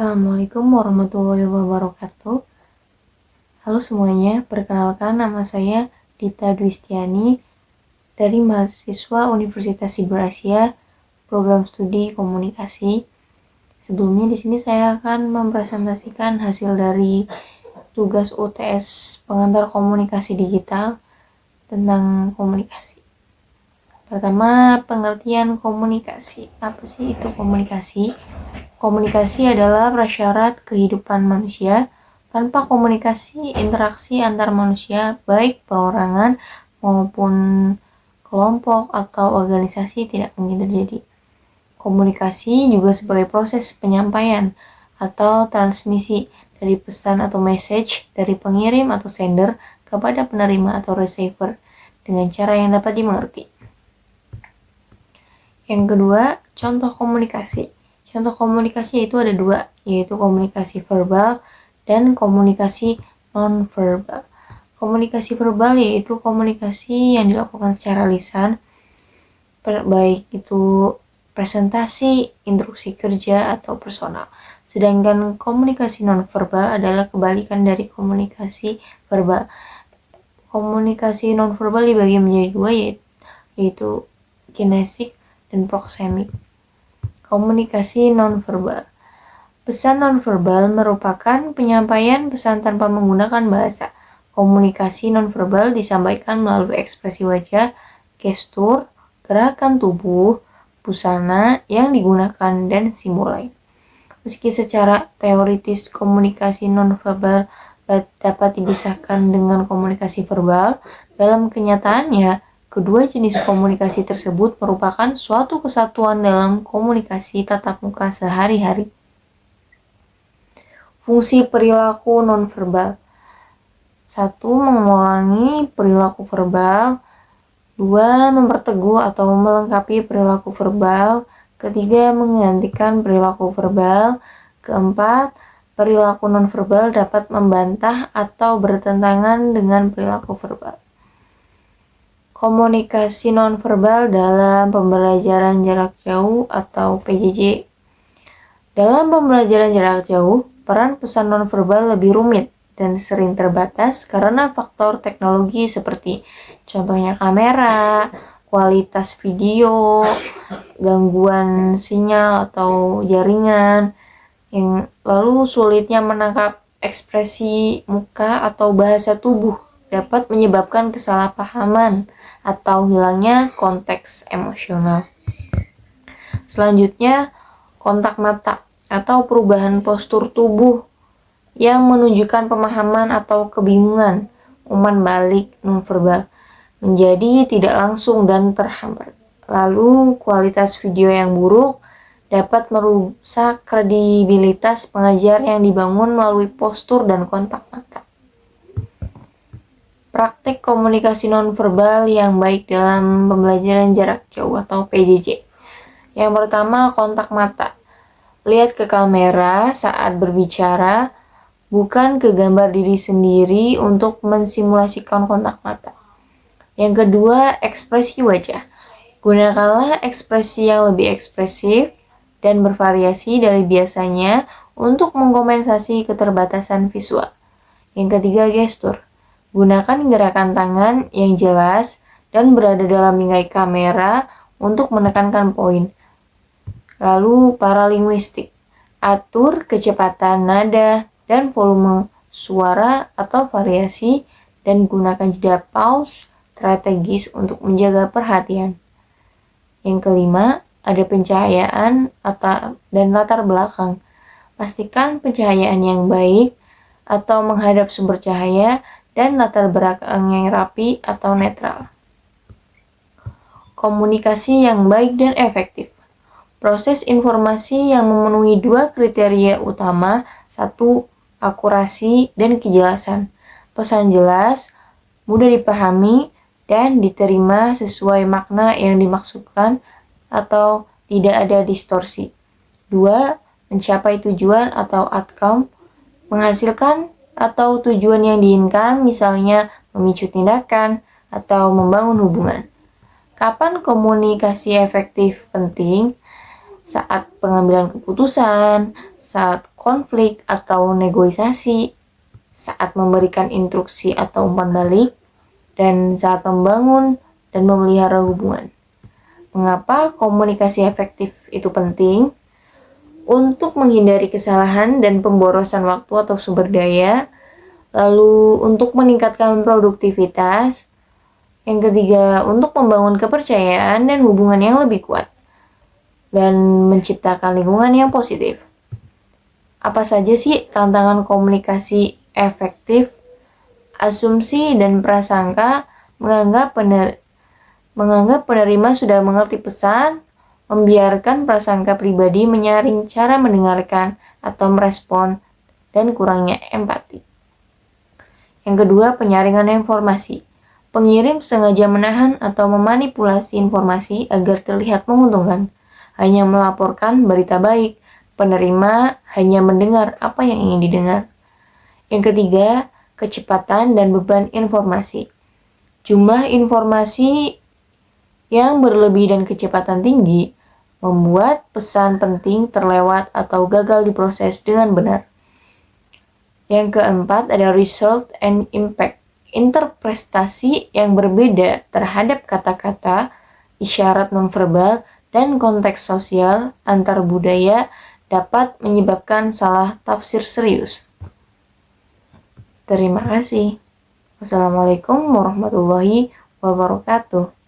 Assalamualaikum warahmatullahi wabarakatuh. Halo semuanya, perkenalkan nama saya Dita Dwistiani dari mahasiswa Universitas Siber Asia, program studi komunikasi. Sebelumnya di sini saya akan mempresentasikan hasil dari tugas UTS pengantar komunikasi digital tentang komunikasi. Pertama, pengertian komunikasi. Apa sih itu komunikasi? Komunikasi adalah prasyarat kehidupan manusia. Tanpa komunikasi, interaksi antar manusia, baik perorangan maupun kelompok atau organisasi tidak mungkin terjadi. Komunikasi juga sebagai proses penyampaian atau transmisi dari pesan atau message dari pengirim atau sender kepada penerima atau receiver dengan cara yang dapat dimengerti. Yang kedua, contoh komunikasi. Contoh komunikasi itu ada dua, yaitu komunikasi verbal dan komunikasi non-verbal. Komunikasi verbal yaitu komunikasi yang dilakukan secara lisan, baik itu presentasi, instruksi kerja, atau personal. Sedangkan komunikasi non-verbal adalah kebalikan dari komunikasi verbal. Komunikasi non-verbal dibagi menjadi dua, yaitu kinesik dan proksemik. Komunikasi nonverbal. Pesan nonverbal merupakan penyampaian pesan tanpa menggunakan bahasa. Komunikasi nonverbal disampaikan melalui ekspresi wajah, gestur, gerakan tubuh, busana yang digunakan, dan simbol lain. Meski secara teoritis komunikasi nonverbal dapat dipisahkan dengan komunikasi verbal, dalam kenyataannya kedua jenis komunikasi tersebut merupakan suatu kesatuan dalam komunikasi tatap muka sehari-hari. Fungsi perilaku nonverbal. 1. Mengulangi perilaku verbal. 2. Memperteguh atau melengkapi perilaku verbal. 3. Menggantikan perilaku verbal. 4. Perilaku nonverbal dapat membantah atau bertentangan dengan perilaku verbal. Komunikasi nonverbal dalam pembelajaran jarak jauh atau PJJ. Dalam pembelajaran jarak jauh, peran pesan nonverbal lebih rumit dan sering terbatas karena faktor teknologi seperti contohnya kamera, kualitas video, gangguan sinyal atau jaringan, yang lalu sulitnya menangkap ekspresi muka atau bahasa tubuh dapat menyebabkan kesalahpahaman atau hilangnya konteks emosional. Selanjutnya, kontak mata atau perubahan postur tubuh yang menunjukkan pemahaman atau kebingungan umpan balik nonverbal menjadi tidak langsung dan terhambat. Lalu, kualitas video yang buruk dapat merusak kredibilitas pengajar yang dibangun melalui postur dan kontak mata. Praktik komunikasi nonverbal yang baik dalam pembelajaran jarak jauh atau PJJ. Yang pertama, kontak mata. Lihat ke kamera saat berbicara, bukan ke gambar diri sendiri untuk mensimulasikan kontak mata. Yang kedua, ekspresi wajah. Gunakanlah ekspresi yang lebih ekspresif dan bervariasi dari biasanya untuk mengkompensasi keterbatasan visual. Yang ketiga, gestur. Gunakan gerakan tangan yang jelas dan berada dalam bingkai kamera untuk menekankan poin. Lalu, paralinguistik. Atur kecepatan nada dan volume suara atau variasi dan gunakan jeda pause strategis untuk menjaga perhatian. Yang kelima, ada pencahayaan dan latar belakang. Pastikan pencahayaan yang baik atau menghadap sumber cahaya dan latar belakang yang rapi atau netral. Komunikasi yang baik dan efektif. Proses informasi yang memenuhi dua kriteria utama. 1. Akurasi dan kejelasan. Pesan jelas, mudah dipahami, dan diterima sesuai makna yang dimaksudkan atau tidak ada distorsi. 2. Mencapai tujuan atau outcome, menghasilkan atau tujuan yang diinginkan, misalnya memicu tindakan atau membangun hubungan. Kapan komunikasi efektif penting? Saat pengambilan keputusan, saat konflik atau negosiasi, saat memberikan instruksi atau umpan balik, dan saat membangun dan memelihara hubungan. Mengapa komunikasi efektif itu penting? Untuk menghindari kesalahan dan pemborosan waktu atau sumber daya, lalu untuk meningkatkan produktivitas, yang ketiga untuk membangun kepercayaan dan hubungan yang lebih kuat, dan menciptakan lingkungan yang positif. Apa saja sih tantangan komunikasi efektif? Asumsi dan prasangka menganggap penerima sudah mengerti pesan, membiarkan prasangka pribadi menyaring cara mendengarkan atau merespon, dan kurangnya empati. Yang kedua, penyaringan informasi. Pengirim sengaja menahan atau memanipulasi informasi agar terlihat menguntungkan, hanya melaporkan berita baik. Penerima hanya mendengar apa yang ingin didengar. Yang ketiga, kecepatan dan beban informasi. Jumlah informasi yang berlebih dan kecepatan tinggi membuat pesan penting terlewat atau gagal diproses dengan benar. Yang keempat ada result and impact. Interpretasi yang berbeda terhadap kata-kata, isyarat nonverbal, dan konteks sosial antar budaya dapat menyebabkan salah tafsir serius. Terima kasih. Wassalamualaikum warahmatullahi wabarakatuh.